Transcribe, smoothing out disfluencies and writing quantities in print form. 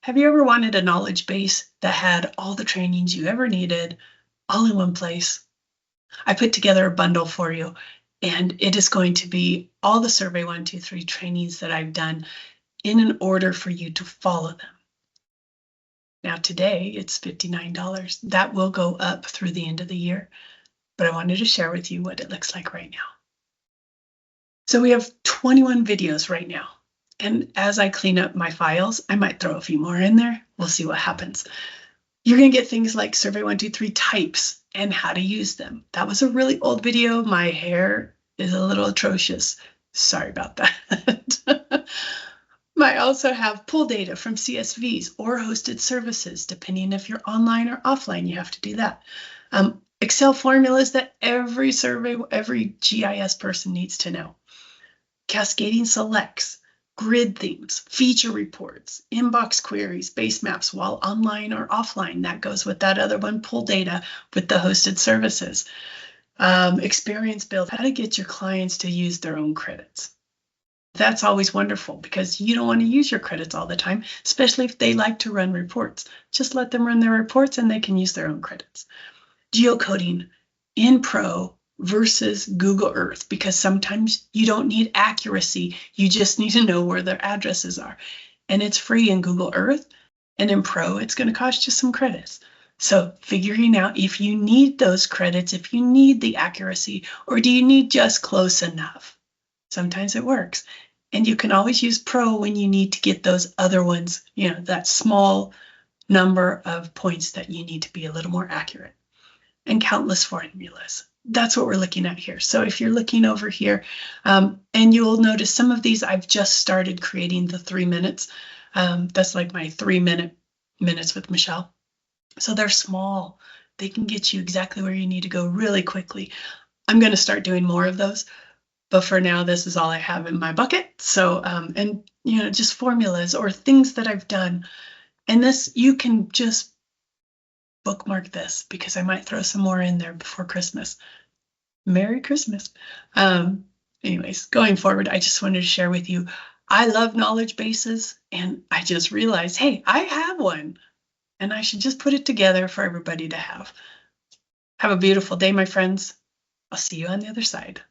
Have you ever wanted a knowledge base that had all the trainings you ever needed all in one place? I put together a bundle for you, and it is going to be all the Survey123 trainings that I've done in an order for you to follow them. Now today it's $59. That will go up through the end of the year, but I wanted to share with you what it looks like right now. So we have 21 videos right now. And as I clean up my files, I might throw a few more in there. We'll see what happens. You're going to get things like Survey123 types and how to use them. That was a really old video. My hair is a little atrocious. Sorry about that. I also have pull data from CSVs or hosted services, depending if you're online or offline, you have to do that. Excel formulas that every GIS person needs to know. Cascading selects, grid themes, feature reports, inbox queries, base maps while online or offline. That goes with that other one, pull data with the hosted services. Experience build, how to get your clients to use their own credits. That's always wonderful because you don't want to use your credits all the time, especially if they like to run reports. Just let them run their reports and they can use their own credits. Geocoding in Pro versus Google Earth, because sometimes you don't need accuracy. You just need to know where their addresses are. And it's free in Google Earth, and in Pro, it's going to cost you some credits. So figuring out if you need those credits, if you need the accuracy, or do you need just close enough? Sometimes it works. And you can always use Pro when you need to get those other ones, that small number of points that you need to be a little more accurate. And countless formulas. That's what we're looking at here. So if you're looking over here, and you'll notice some of these, I've just started creating the 3 minutes. That's like my 3-minutes with Michelle. So they're small. They can get you exactly where you need to go really quickly. I'm going to start doing more of those. But for now, this is all I have in my bucket. So, just formulas or things that I've done. And this, you can just bookmark this because I might throw some more in there before Christmas. Merry Christmas. Anyways, going forward, I just wanted to share with you, I love knowledge bases, and I just realized, hey, I have one, and I should just put it together for everybody to have. Have a beautiful day, my friends. I'll see you on the other side.